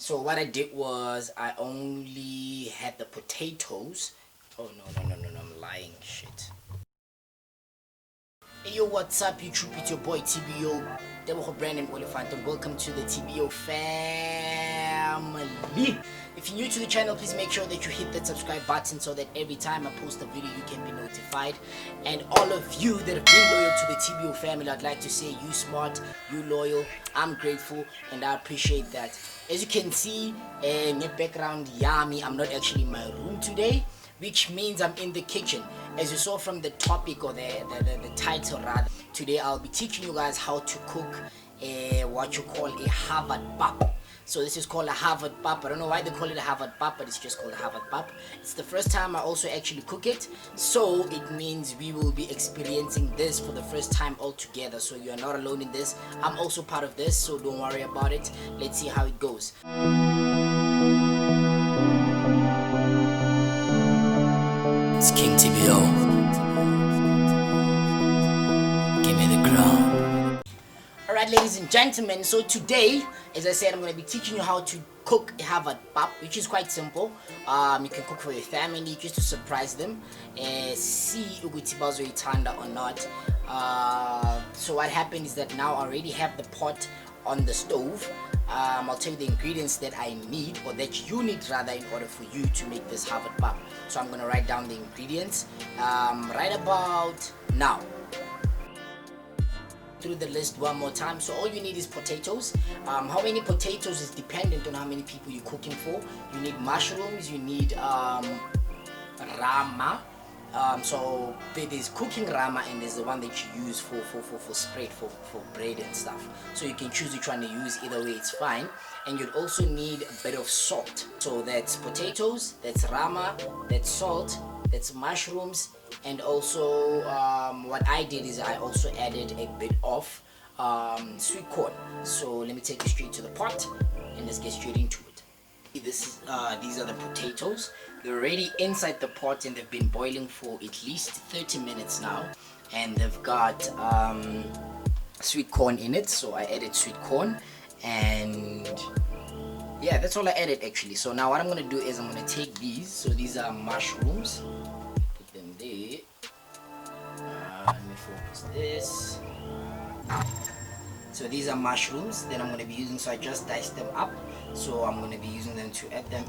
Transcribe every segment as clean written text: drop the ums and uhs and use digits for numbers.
So what I did was I only had the potatoes. Oh no, I'm lying. Shit. Hey yo, what's up YouTube? It's your boy TBO Brando, Olifant, and welcome to the TBO family. If you're new to the channel, please make sure that you hit that subscribe button so that every time I post a video you can be notified. And all of you that have been loyal to the TBO family, I'd like to say you smart, you loyal. I'm grateful and I appreciate that. As you can see in the background, yummy, I'm not actually in my room today, which means I'm in the kitchen. As you saw from the topic or the title rather, today I'll be teaching you guys how to cook what you call a Harvard Pap. So this is called a Harvard Pap. I don't know why they call it a Harvard Pap, but it's just called a Harvard Pap. It's the first time I also actually cook it, so it means we will be experiencing this for the first time all together. So you are not alone in this. I'm also part of this, so don't worry about it. Let's see how it goes. It's King TBO. Give me the crown. Alright, ladies and gentlemen, so today, as I said, I'm going to be teaching you how to cook a Harvard Pap, which is quite simple. You can cook for your family just to surprise them. See ukuthi bazoyithanda or not. So what happened is that now I already have the pot on the stove. I'll tell you the ingredients that I need, or that you need rather, in order for you to make this Harvard Pap. So I'm going to write down the ingredients right about now. Through the list one more time. So all you need is potatoes. How many potatoes is dependent on how many people you're cooking for. You need mushrooms, you need rama. So there's cooking rama and there's the one that you use for spread, for bread and stuff. So you can choose which one to use, either way it's fine. And you'd also need a bit of salt. So that's potatoes, that's rama, that's salt, that's mushrooms, and also what I did is I also added a bit of sweet corn. So let me take you straight to the pot and let's get straight into it. These are the potatoes. They're already inside the pot and they've been boiling for at least 30 minutes now, and they've got sweet corn in it. So I added sweet corn, and yeah, that's all I added actually. So now what I'm going to do is I'm going to take these. So these are mushrooms. Put them there. Let me focus this. So these are mushrooms that I'm going to be using. So I just diced them up. So I'm going to be using them to add them.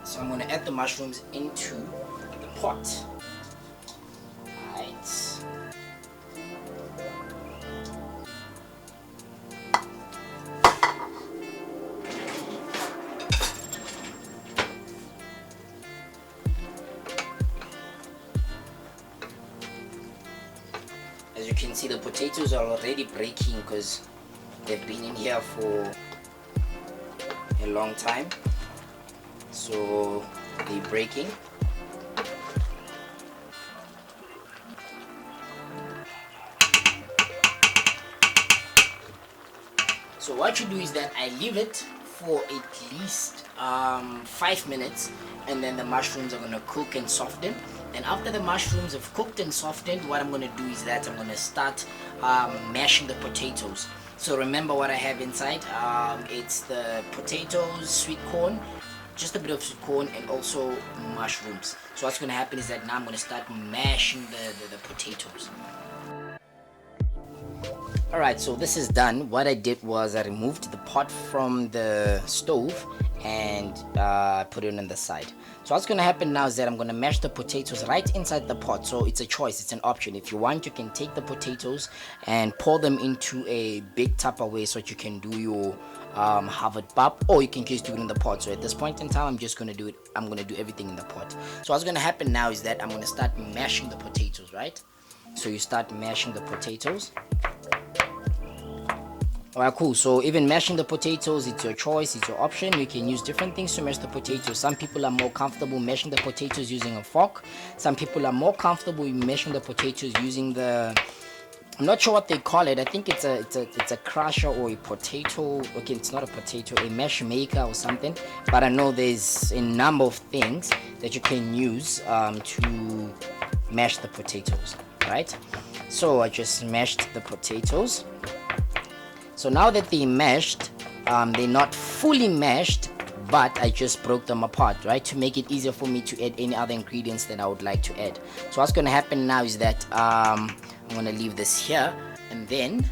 So I'm going to add the mushrooms into the pot. Right. As you can see, the potatoes are already breaking because they've been in here for a long time. So they're breaking. So what you do is that I leave it for at least 5 minutes, and then the mushrooms are going to cook and soften. And after the mushrooms have cooked and softened, what I'm going to do is that I'm going to start mashing the potatoes. So remember what I have inside. It's the potatoes, sweet corn, just a bit of sweet corn, and also mushrooms. So what's going to happen is that now I'm going to start mashing the potatoes. Alright, so this is done. What I did was I removed the pot from the stove and put it on the side. So what's going to happen now is that I'm going to mash the potatoes right inside the pot. So it's a choice, it's an option. If you want, you can take the potatoes and pour them into a big Tupperware so that you can do your Harvard Pap, or you can just do it in the pot. So at this point in time, I'm just going to do it. I'm going to do everything in the pot. So what's going to happen now is that I'm going to start mashing the potatoes, right? So you start mashing the potatoes. Alright, cool. So even mashing the potatoes, it's your choice, it's your option. You can use different things to mash the potatoes. Some people are more comfortable mashing the potatoes using a fork. Some people are more comfortable mashing the potatoes using the, I'm not sure what they call it. I think it's a crusher or a potato. Okay, it's not a potato, a mash maker or something. But I know there's a number of things that you can use to mash the potatoes, right? So I just mashed the potatoes. So now that they're mashed, they're not fully mashed, but I just broke them apart, right, to make it easier for me to add any other ingredients that I would like to add. So what's gonna happen now is that I'm gonna leave this here, and then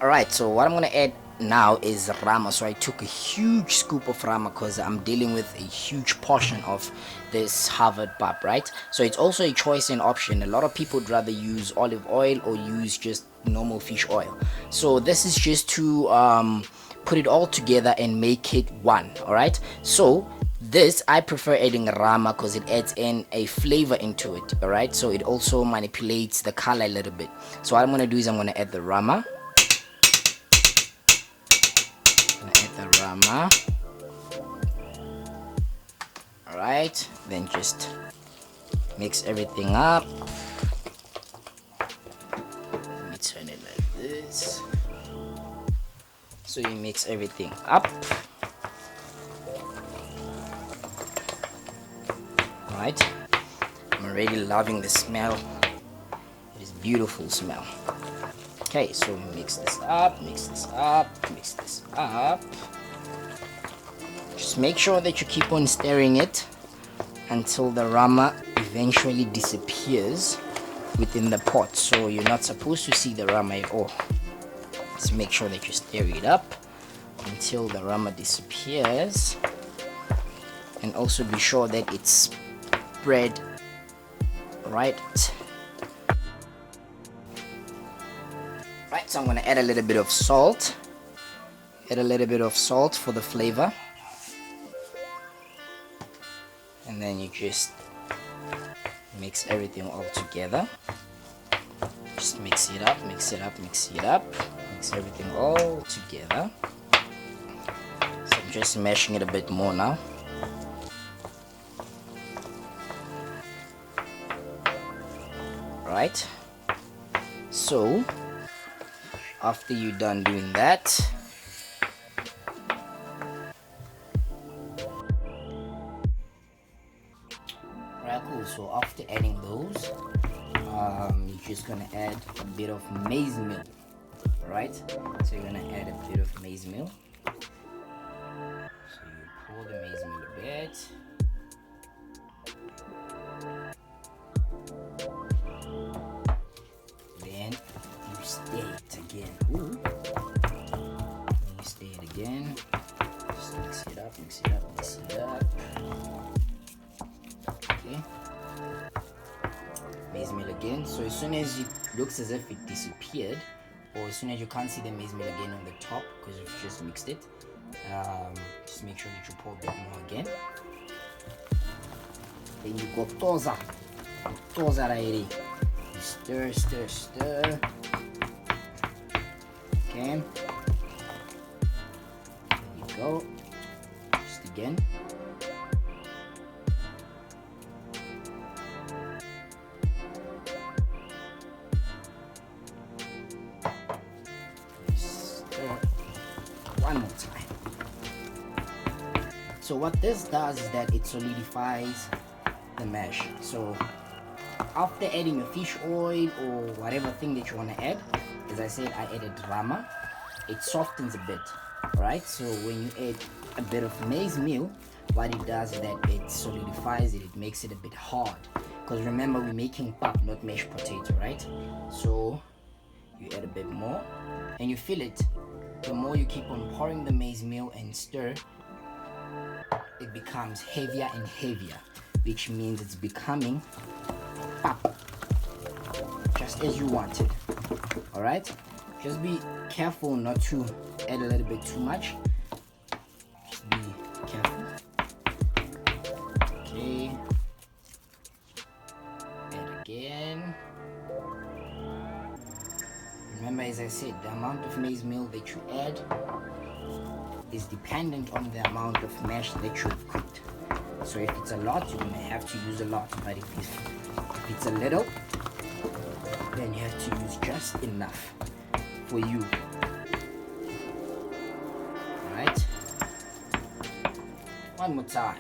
alright, so what I'm gonna add now is rama. So I took a huge scoop of rama because I'm dealing with a huge portion of this Harvard Pap, right? So it's also a choice and option. A lot of people would rather use olive oil or use just normal fish oil. So this is just to put it all together and make it one. Alright, so this I prefer adding rama because it adds in a flavor into it. Alright, so it also manipulates the color a little bit. So what I'm gonna do is I'm gonna add the rama. Alright, then just mix everything up. Let me turn it like this. So you mix everything up. Alright, I'm already loving the smell. It is beautiful smell. Okay, so mix this up, mix this up, mix this up. Just make sure that you keep on stirring it until the rama eventually disappears within the pot. So you're not supposed to see the rama at all. Just make sure that you stir it up until the rama disappears, and also be sure that it's spread right. Right, so I'm gonna add a little bit of salt. Add a little bit of salt for the flavor. And then you just mix everything all together. Just mix it up, mix it up, mix it up. Mix everything all together. So I'm just mashing it a bit more now. Right. So after you're done doing that, right, cool. So after adding those, you're just gonna add a bit of maize meal, right? So you're gonna add a bit of maize meal. So you pour the maize meal a bit. Then you stir it again. Ooh. Then you stir it again. Just mix it up, mix it up, mix it up. Okay. Maize meal again. So as soon as it looks as if it disappeared, or as soon as you can't see the maize meal again on the top because you've just mixed it, just make sure that you pour a bit more again. Then you go toza already. You stir, stir, stir. Okay. There you go. Just again. One more time. So what this does is that it solidifies the mash. So after adding your fish oil or whatever thing that you want to add, as I said, I added rama. It softens a bit, right? So when you add a bit of maize meal, what it does is that it solidifies it. It makes it a bit hard. Because remember, we're making pap, not mashed potato, right? So you add a bit more, and you feel it. The more you keep on pouring the maize meal and stir, it becomes heavier and heavier, which means it's becoming pap, just as you want it. All right, just be careful not to add a little bit too much. Just be careful. Okay, add again. Remember, as I said, the amount of maize meal that you add is dependent on the amount of mash that you've cooked. So if it's a lot, you're gonna have to use a lot. But if it's a little, then you have to use just enough for you. Alright? One more time.